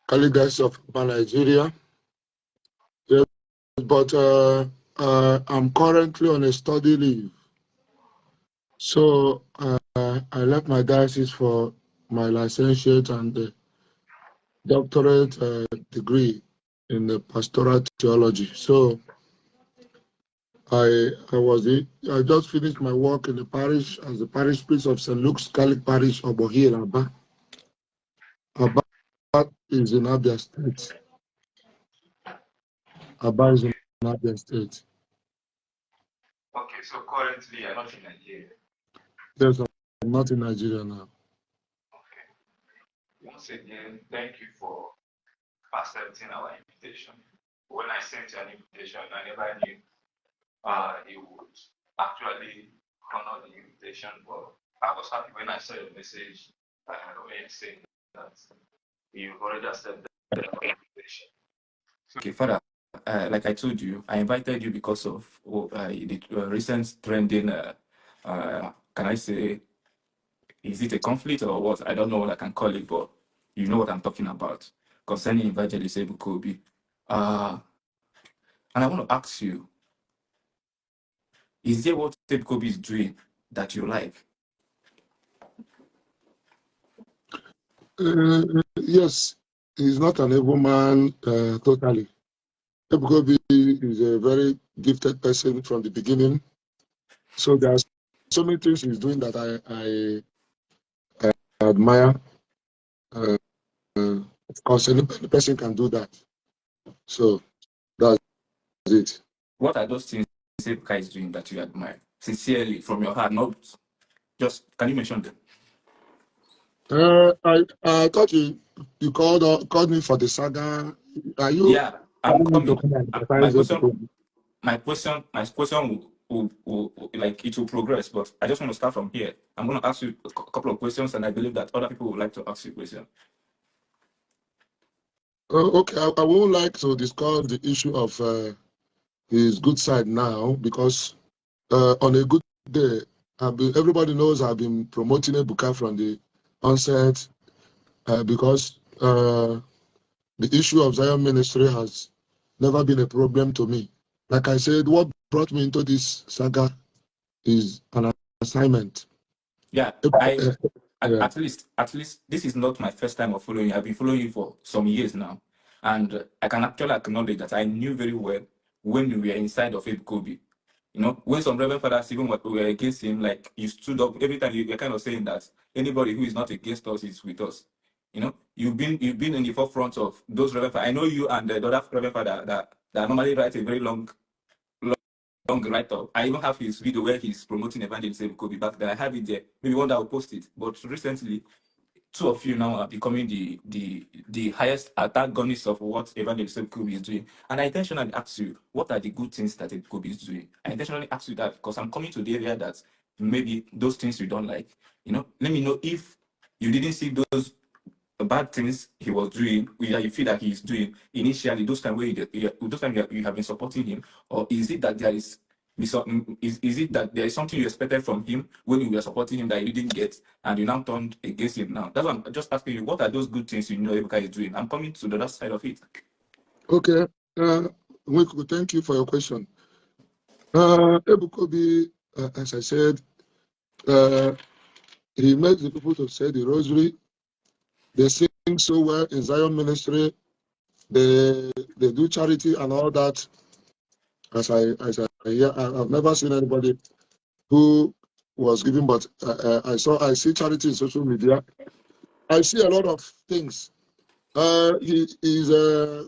colleagues of Nigeria. Yes, but I'm currently on a study leave. So I left my diocese for my licentiate and doctorate degree in the pastoral theology. So I just finished my work in the parish as the parish priest of St. Luke's Catholic Parish of Ohil, Aba. Aba is in Abia State. Aba is in Abia State. Okay, so currently you're not in Nigeria. Yes, I'm not in Nigeria now. Okay. Once again, thank you for accepting our invitation. When I sent you an invitation, I never knew you would actually honor the invitation, but I was happy when I saw your message saying that you already accepted the invitation. Okay, Father, like I told you, I invited you because of the recent trending, can I say, is it a conflict or what? I don't know what I can call it, but you know what I'm talking about concerning Evangelist Ebukobi. And I want to ask you, is there what Ebukobi is doing that you like? Yes, he's not an evil man totally. Ebukobi is a very gifted person from the beginning. So there are so many things he's doing that I admire. Of course, any person can do that. So that's it. What are those things Ebuka is doing that you admire? Sincerely, from your heart, not just, can you mention them? I thought you called me for the saga. Are you? Yeah, I'm coming. My question will like it will progress, but I just want to start from here. I'm going to ask you a couple of questions, and I believe that other people would like to ask you questions. Okay, I would like to discuss the issue of his good side now, because on a good day, everybody knows I've been promoting Ebuka from the onset because the issue of Zion ministry has never been a problem to me. Like I said, what brought me into this saga is an assignment. Yeah, at least this is not my first time of following you. I've been following you for some years now, and I can actually acknowledge that I knew very well when we were inside of Ebukobi. You know, when some Reverend fathers even were against him, like you stood up every time. You're kind of saying that anybody who is not against us is with us. You know, you've been in the forefront of those Reverend fathers. I know you and the other Reverend father that normally write a very long write-up. I even have his video where he's promoting Evangelist Ebukobi back there. I have it there. Maybe one day I'll post it. But recently, two of you now are becoming the highest antagonists of what Evangelist Ebukobi is doing. And I intentionally asked you, what are the good things that Ebukobi is doing? I intentionally asked you that because I'm coming to the area that maybe those things you don't like. You know, let me know if you didn't see those bad things he was doing, you feel that he's doing initially, those times where you have been supporting him, or is it that there is it that there is something you expected from him when you were supporting him that you didn't get, and you now turned against him now? That's what I'm just asking you. What are those good things you know Ebuka is doing? I'm coming to the other side of it. Okay. Thank you for your question. Ebukobi, as I said, he makes the people to say the rosary. They sing so well in Zion ministry. They do charity and all that. As I hear, I've never seen anybody who was giving, but I see charity in social media. I see a lot of things. He is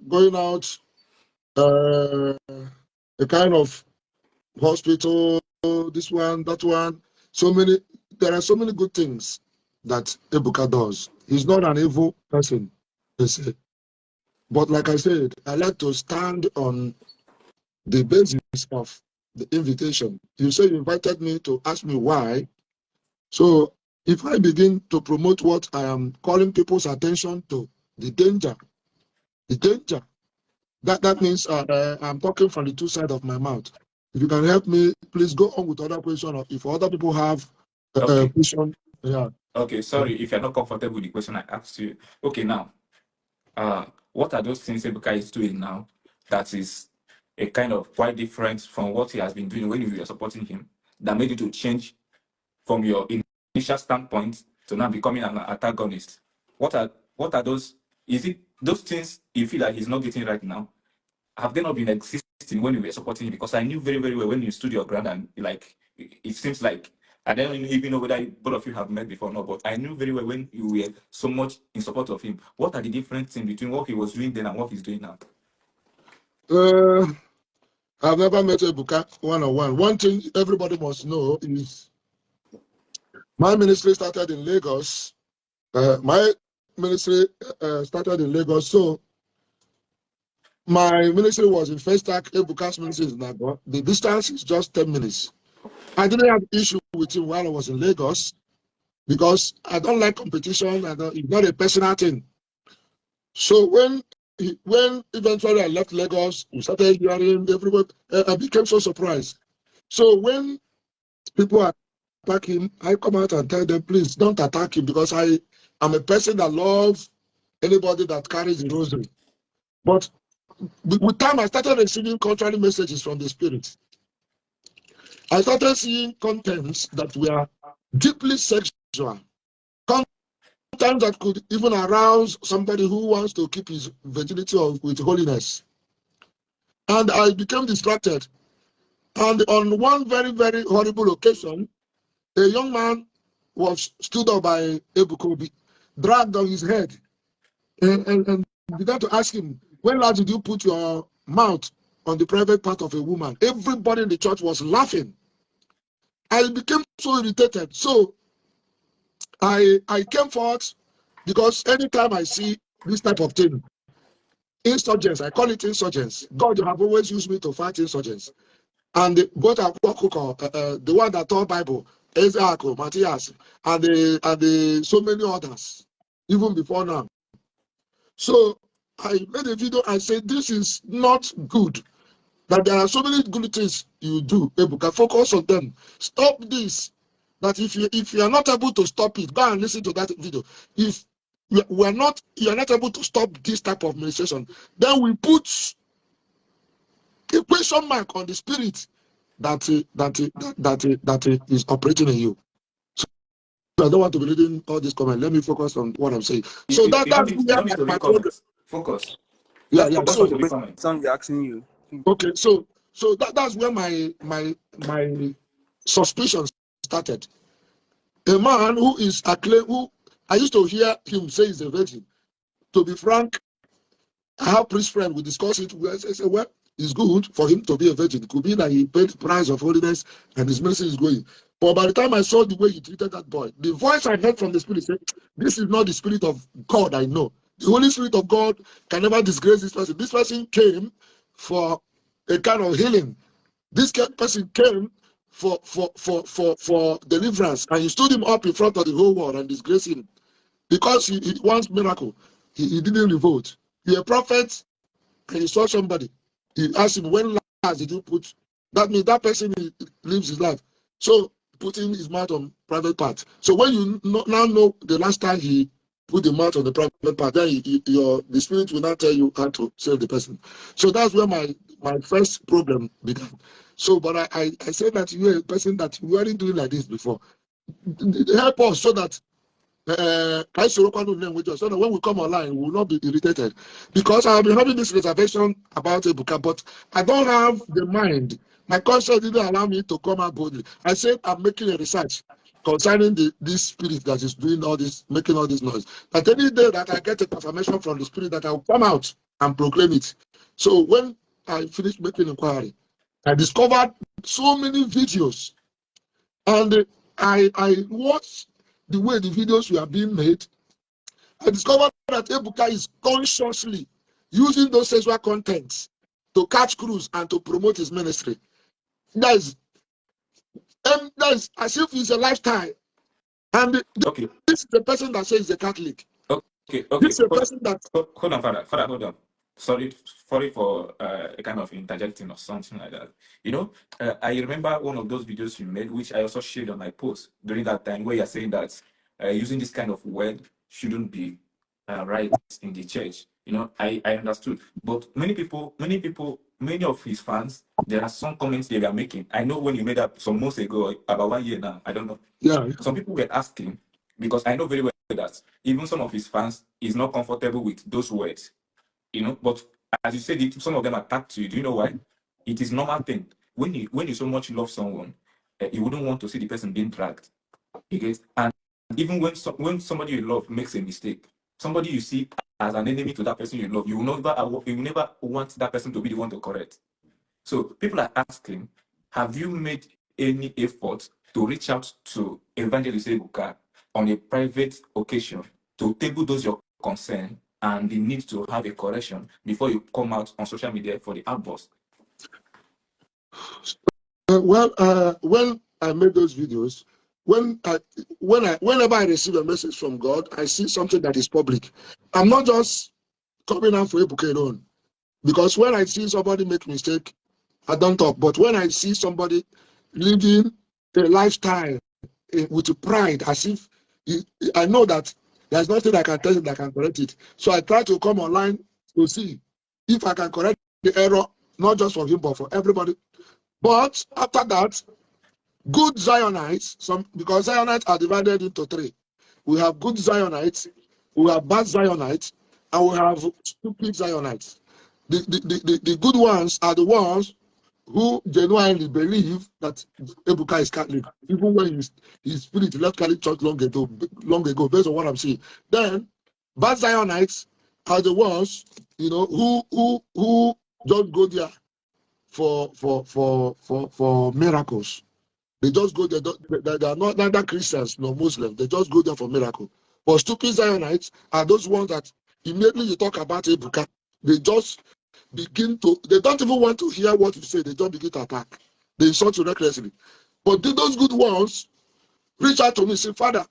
going out a kind of hospital, this one, that one. There are so many good things that Ebuka does. He's not an evil person, they say. But like I said, I like to stand on the basis of the invitation. You say you invited me to ask me why. So if I begin to promote what I am calling people's attention to, the danger, that means I'm talking from the two sides of my mouth. If you can help me, please go on with other questions. Or if other people have a question, yeah. Okay, sorry if you're not comfortable with the question I asked you. Okay, now, what are those things Ebuka is doing now that is a kind of quite different from what he has been doing when you were supporting him, that made you to change from your initial standpoint to now becoming an antagonist? What are those? Is it those things you feel that he's not getting right now? Have they not been existing when you were supporting him? Because I knew very, very well when you stood your ground, and like it seems like I don't even know whether both of you have met before or not, but I knew very well when you were so much in support of him. What are the different things between what he was doing then and what he's doing now? I've never met Ebuka one-on-one. One thing everybody must know is my ministry started in Lagos. My ministry started in Lagos, so my ministry was in First Act. Ebuka's ministry is in Nago. The distance is just 10 minutes. I didn't have issue with him while I was in Lagos because I don't like competition. It's not a personal thing. So when eventually I left Lagos, we started hearing everybody. I became so surprised. So when people attack him, I come out and tell them, please don't attack him, because I am a person that loves anybody that carries the rosary. But with time, I started receiving contrary messages from the spirit. I started seeing contents that were deeply sexual, contents that could even arouse somebody who wants to keep his virginity with holiness. And I became distracted. And on one very, very horrible occasion, a young man was stood up by Ebuka, dragged on his head, and began to ask him, when last did you put your mouth on the private part of a woman? Everybody in the church was laughing. I became so irritated. So I came forth, because anytime I see this type of thing, insurgents, I call it insurgents. God, you have always used me to fight insurgents. And both are the one that taught Bible, Isaac, Matthias, and so many others, even before now. So I made a video and said, this is not good. That there are so many good things you do, Ebuka, focus on them. Stop this. That if you are not able to stop it, go and listen to that video. If you are not able to stop this type of administration, then we put a question mark on the spirit that is operating in you. So I don't want to be reading all this comment. Let me focus on what I'm saying. So You that's don't where need to my read problem. comments. Focus. Yeah. Focus So on the comments. We're asking you. Okay, so that's where my suspicion started. A man who is acclaimed, who I used to hear him say is a virgin. To be frank, I have priest friend, we discuss it. I say, well, it's good for him to be a virgin. It could be that he paid the price of holiness and his ministry is going. But by the time I saw the way he treated that boy, the voice I heard from the spirit said, this is not the spirit of God I know. The Holy Spirit of God can never disgrace this person. This person came for a kind of healing. This person came for deliverance, and you stood him up in front of the whole world and disgraced him because he wants miracle. He didn't revolt. You're a prophet, and you saw somebody. He asked him, when last did you put? That means that person lives his life. So putting his mouth on private part. So when you now know the last time he put the mouth on the private part, then the spirit will not tell you how to save the person. So that's where my first problem began. So, but I said that you are a person that you weren't doing like this before. Help us so that so that when we come online, we will not be irritated. Because I have been having this reservation about Ebuka, but I don't have the mind. My conscience didn't allow me to come out boldly. I said I'm making a research concerning this spirit that is doing all this, making all this noise. But any day that I get a confirmation from the spirit, that I will come out and proclaim it. So when I finished making inquiry, I discovered so many videos, and I watched the way the videos were being made. I discovered that Ebuka is consciously using those sexual contents to catch crews and to promote his ministry. That is as if it's a lifestyle. And Okay. this is the person that says he's a Catholic. Okay. This is a person that. Hold on, Father, hold on. Sorry for a kind of interjecting or something like that. You know, I remember one of those videos you made, which I also shared on my post during that time, where you're saying that using this kind of word shouldn't be right. in the church. You know, I understood. But many of his fans, there are some comments they were making. I know when you made up some months ago, about 1 year now, I don't know. Yeah. Some people were asking, because I know very well that even some of his fans is not comfortable with those words. You know, but as you said, some of them attacked you. Do you know why? It is normal thing. When you so much love someone, you wouldn't want to see the person being dragged. You get? And even when somebody you love makes a mistake, somebody you see as an enemy to that person you love, you will never want that person to be the one to correct. So people are asking, have you made any effort to reach out to Evangelist Ebuka on a private occasion to table those your concern and the need to have a correction before you come out on social media for the outburst? When I made those videos, whenever I receive a message from God, I see something that is public. I'm not just coming out for Ebuka alone, because when I see somebody make mistake, I don't talk. But when I see somebody living a lifestyle with pride, as if I know that there's nothing I can tell him that can correct it. So I try to come online to see if I can correct the error, not just for him, but for everybody. But after that, good Zionites, because Zionites are divided into three. We have good Zionites, we have bad Zionites, and we have stupid Zionites. The good ones are the ones who genuinely believe that Ebuka is Catholic, even when his spirit left Catholic Church long ago, based on what I'm seeing. Then, bad Zionites are the ones, who just go there for miracles. They just go there. They are not neither Christians nor Muslims. They just go there for miracle. But stupid Zionites are those ones that immediately you talk about Ebuka, they just they don't even want to hear what you say. They don't begin to attack. They insult you recklessly. But those good ones reach out to me and say, Father,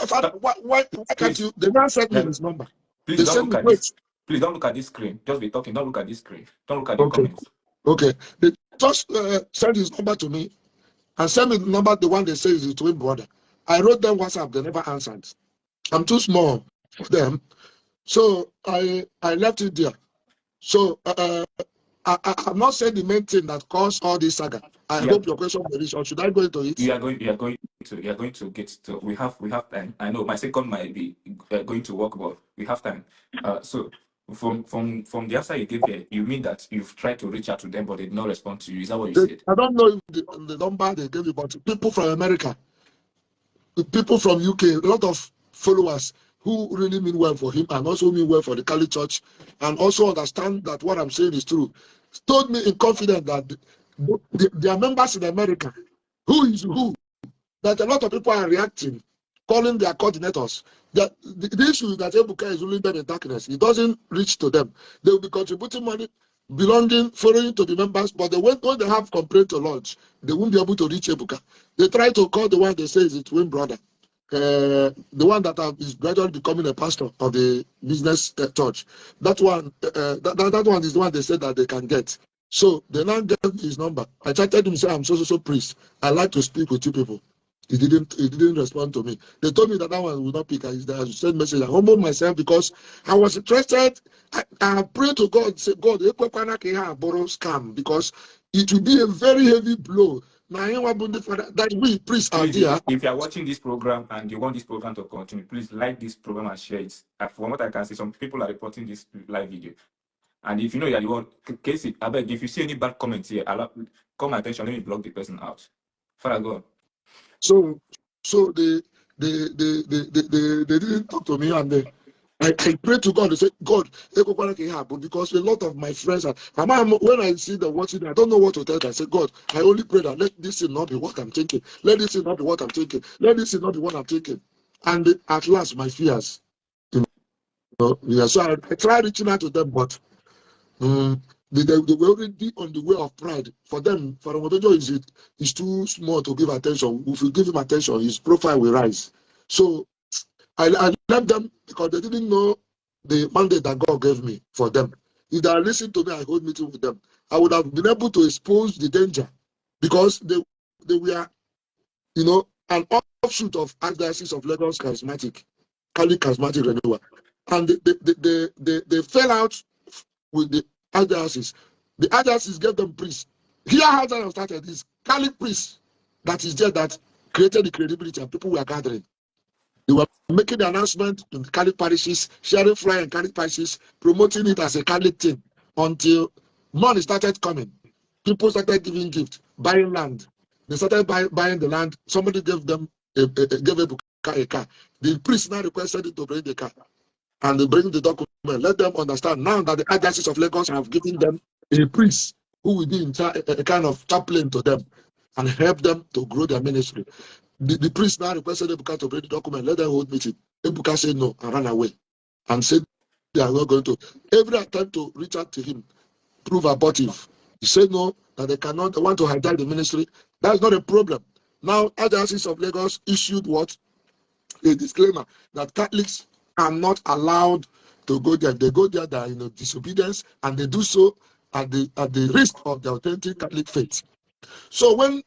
Father, why can't you? They now send me his number. Please They don't send look me, at wait. this. Please don't look at this screen. Just be talking. Don't look at this screen. Don't look at the Okay. comments. Okay. They just send his number to me and send me the number, the one they say is his twin brother. I wrote them WhatsApp. They never answered. I'm too small for them. So I left it there. So I'm not saying the main thing that caused all this saga. I hope your question will reach, or should I go into it? You are going to get to. We have time. I know my second might be going to work, but we have time. So from the answer you gave here, you mean that you've tried to reach out to them, but they did not respond to you. Is that what you said? I don't know if the number they gave you, but people from America, people from UK, a lot of followers who really mean well for him and also mean well for the Catholic Church, and also understand that what I'm saying is true, told me in confidence that their members in America, who is who, that a lot of people are reacting, calling their coordinators. That the issue is that Ebuka is only there in darkness. It doesn't reach to them. They will be contributing money, following to the members, but when they have complaint to launch, they won't be able to reach Ebuka. They try to call the one they say is his twin brother, the one that is gradually becoming a pastor of the business church. That one, that one is the one they said that they can get. So they now gave me his number. I chatted him and said, I'm so priest. I like to speak with you people. He didn't respond to me. They told me that one would not pick. I sent message. I humbled myself because I was interested. I prayed to God, say, God, borrow scam, because it will be a very heavy blow. That we priests are there. If you are watching this program and you want this program to continue, please like this program and share it. From what I can see, some people are reporting this live video. And if you know you're the one, Casey, I beg, if you see any bad comments here, call my attention, let me block the person out. Father, go on. So they didn't talk to me, and I pray to God. They say, God, because a lot of my friends are, when I see them watching, I don't know what to tell them. I say, God, I only pray that let this thing not be what I'm thinking. Let this thing not be what I'm thinking. Let this thing not be what I'm thinking. And at last, my fears, so I tried reaching out to them, but they were already on the way of pride. For them, for Omotojo is too small to give attention. If you give him attention, his profile will rise. So I left them because they didn't know the mandate that God gave me for them. If they had listened to me, I hold meeting with them, I would have been able to expose the danger, because they were, an offshoot of Archdiocese of Lagos Charismatic. Catholic Charismatic Renewal. And they fell out with the archdiocese. The archdiocese gave them priests. Here how Zion started is Catholic priests that is there that created the credibility and people were gathering. They were making the announcement in the Catholic parishes, sharing flyer in Catholic parishes, promoting it as a Catholic thing until money started coming. People started giving gifts, buying land. They started buying the land. Somebody gave them a car. The priest now requested it to bring the car. And they bring the document. Let them understand now that the Archdiocese of Lagos have given them a priest who will be in charge, a kind of chaplain to them and help them to grow their ministry. The priest now requested Ebuka to bring the document. Let them hold meeting. Ebuka said no and ran away and said they are not going to. Every attempt to reach out to him prove abortive. He said no, that they cannot, they want to hijack the ministry. That's not a problem. Now, Archdiocese of Lagos issued what? A disclaimer that Catholics are not allowed to go there. They go there, they are in disobedience, and they do so at the risk of the authentic Catholic faith. So when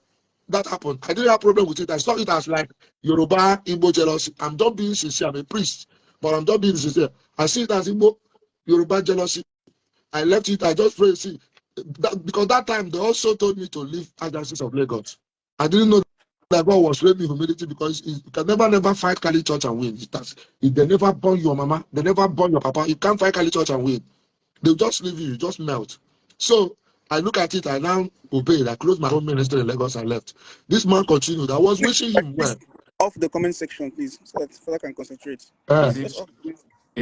that happened, I didn't have a problem with it. I saw it as like Yoruba, Igbo jealousy. I'm not being sincere. I'm a priest, but I'm not being sincere. I see it as Igbo, Yoruba jealousy. I left it. I just prayed. See, because that time they also told me to leave Archdiocese of Lagos. I didn't know that God was showing me humility because you can never fight Catholic Church and win. They never born your mama, they never born your papa. You can't fight Catholic Church and win. They'll just leave you, just melt. So I look at it, I now obeyed. I closed my home ministry in Lagos and left. This man continued. I was wishing him well. Off the comment section, please, so that Father can concentrate. Is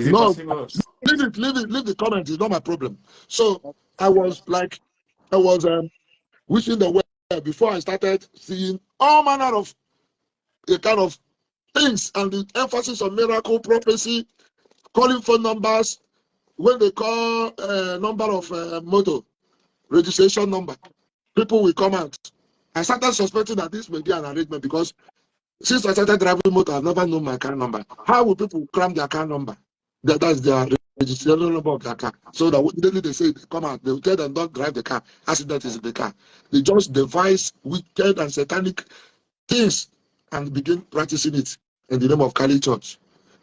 it possible? Leave the comment. It's not my problem. So I was wishing them well before I started seeing all manner of a kind of things and the emphasis on miracle prophecy, calling phone numbers. When they call number of motor registration number, people will come out. I started suspecting that this may be an arrangement because since I started driving motor, I've never known my car number. How will people cram their car number? That's their registration number of their car. So that immediately they say they come out, they will tell them don't drive the car. Accident is in the car. They just devise wicked and satanic things and begin practicing it in the name of Kali Church.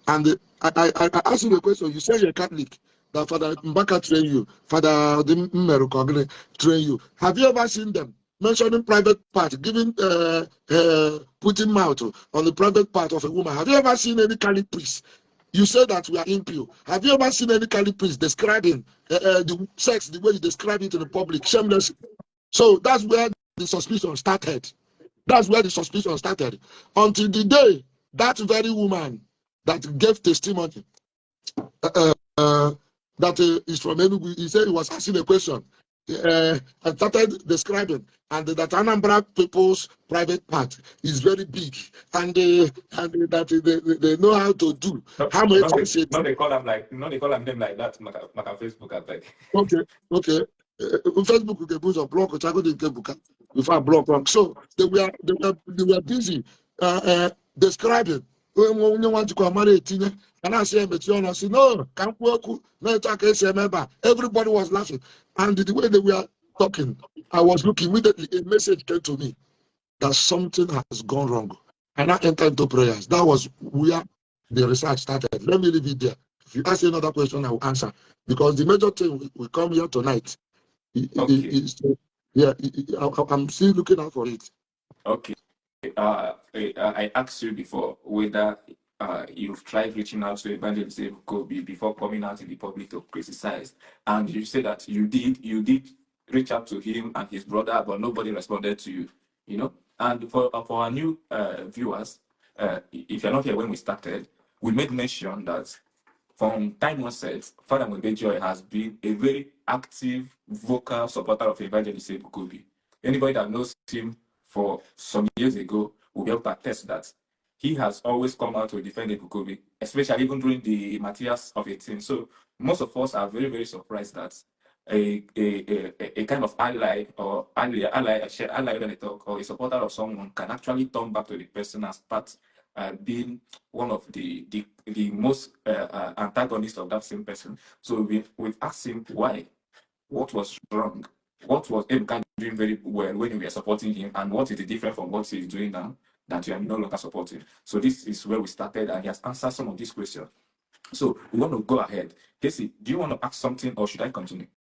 And I asked you a question. You say you're Catholic. That Father Mbaka train you, Father Mmerukogle train you. Have you ever seen them mentioning private part, giving putting mouth on the private part of a woman? Have you ever seen any Catholic priest? You say that we are impure. Have you ever seen any Catholic priest describing the sex the way you describe it in the public, shameless? So that's where the suspicion started. That's where the suspicion started. Until the day that very woman that gave testimony that is from Enugu, he said he was asking a question and started describing, and that Anambra people's private part is very big, and that they know how to do. How many times no, they call them like, no, they call them like that. Maka Facebook, I beg. Okay. Facebook we can put a block, which I go to book if I block wrong. So they were busy describing. When you want to come marry and I say, but you say, no, can't work, no talk, everybody was laughing. And the way they were talking, I was looking immediately, a message came to me that something has gone wrong. And I entered into prayers. That was where the research started. Let me leave it there. If you ask another question, I will answer. Because the major thing we come here tonight is I'm still looking out for it. Okay. I asked you before whether you've tried reaching out to Evangelist Kobe before coming out in the public to criticize, and you said that you did reach out to him and his brother, but nobody responded to you. You know, and for our new viewers, if you're not here when we started, we made mention that from time onset, Father Nwebe Joy has been a very active, vocal supporter of Evangelist Kobe. Anybody that knows him for some years ago will be able to attest that he has always come out to defend Ebukobi, especially even during the Matthias of 18. So most of us are very, very surprised that a kind of ally or ally talk or a supporter of someone can actually turn back to the person as part being one of the most antagonists of that same person. So we've asked him why, what was wrong, what was Ebuka doing very well when we were supporting him, and what is the difference from what he's doing now. that you are no longer supporting. So this is where we started, and he has answered some of these questions. So we want to go ahead. Casey, do you want to ask something, or should I continue?